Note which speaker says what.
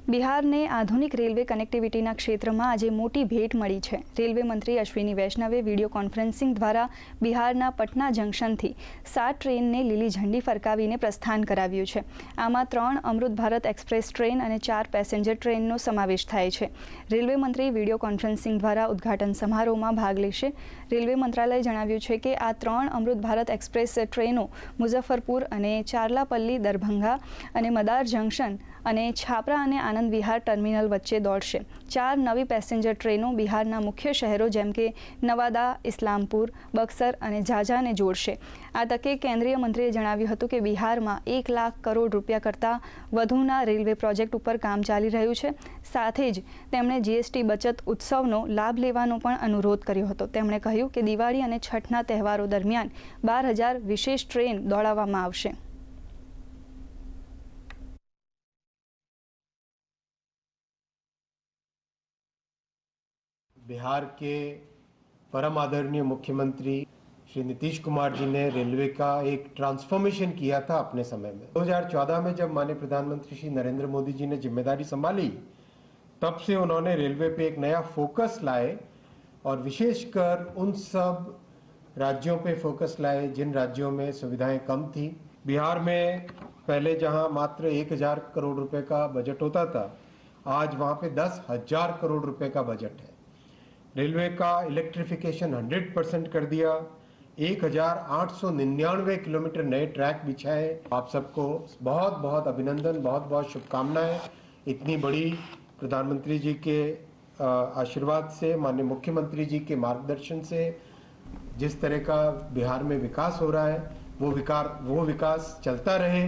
Speaker 1: બિહારને આધુનિક રેલવે કનેક્ટિવિટીના ક્ષેત્રમાં આજે મોટી ભેટ મળી છે। રેલવે મંત્રી અશ્વિની વૈષ્ણવે વિડીયો કોન્ફરન્સિંગ દ્વારા બિહારના પટના જંકશનથી 7 ટ્રેનને લીલી ઝંડી ફરકાવીને પ્રસ્થાન કરાવ્યું છે। આમાં 3 અમૃત ભારત એક્સપ્રેસ ટ્રેન અને 4 પેસેન્જર ટ્રેનનો સમાવેશ થાય છે। રેલવે મંત્રી વિડીયો કોન્ફરન્સિંગ દ્વારા ઉદ્ઘાટન સમારોહમાં ભાગ લેશે। રેલવે મંત્રાલયે જણાવ્યું છે કે આ 3 અમૃત ભારત એક્સપ્રેસ ટ્રેનો મુઝફ્ફરપુર અને ચારલાપલ્લી દરભંગા અને મદાર જંકશન અને છાપરા અને આનંદ વિહાર ટર્મિનલ વચ્ચે દોડશે। 4 નવી પેસેન્જર ટ્રેનો બિહારના મુખ્ય શહેરો જેમ કે નવાદા, ઇસ્લામપુર, બક્સર અને ઝાઝાને જોડશે। આ તકે કેન્દ્રીય મંત્રીએ જણાવ્યું હતું કે બિહારમાં 1 લાખ કરોડ રૂપિયા કરતાં વધુના રેલવે પ્રોજેક્ટ ઉપર કામ ચાલી રહ્યું છે। સાથે જ તેમણે જીએસટી બચત ઉત્સવનો લાભ લેવાનો પણ અનુરોધ કર્યો હતો। તેમણે કહ્યું કે દિવાળી અને છઠના તહેવારો દરમિયાન 12,000 વિશેષ ટ્રેન દોડાવવામાં આવશે।
Speaker 2: बिहार के परम आदरणीय मुख्यमंत्री श्री नीतीश कुमार जी ने रेलवे का एक ट्रांसफॉर्मेशन किया था अपने समय में। 2014 में जब माननीय प्रधानमंत्री श्री नरेंद्र मोदी जी ने जिम्मेदारी संभाली, तब से उन्होंने रेलवे पे एक नया फोकस लाए और विशेषकर उन सब राज्यों पे फोकस लाए जिन राज्यों में सुविधाएं कम थी। बिहार में पहले जहां मात्र 1,000 करोड़ रुपए का बजट होता था, आज वहां पे 10,000 करोड़ रुपए का बजट है। रेलवे का इलेक्ट्रिफिकेशन 100% कर दिया। 1,899 किलोमीटर नए ट्रैक बिछाए। आप सबको बहुत बहुत अभिनंदन, बहुत बहुत शुभकामनाएं। इतनी बड़ी प्रधानमंत्री जी के आशीर्वाद से, माननीय मुख्यमंत्री जी के मार्गदर्शन से जिस तरह का बिहार में विकास हो रहा है, वो विकास चलता रहे।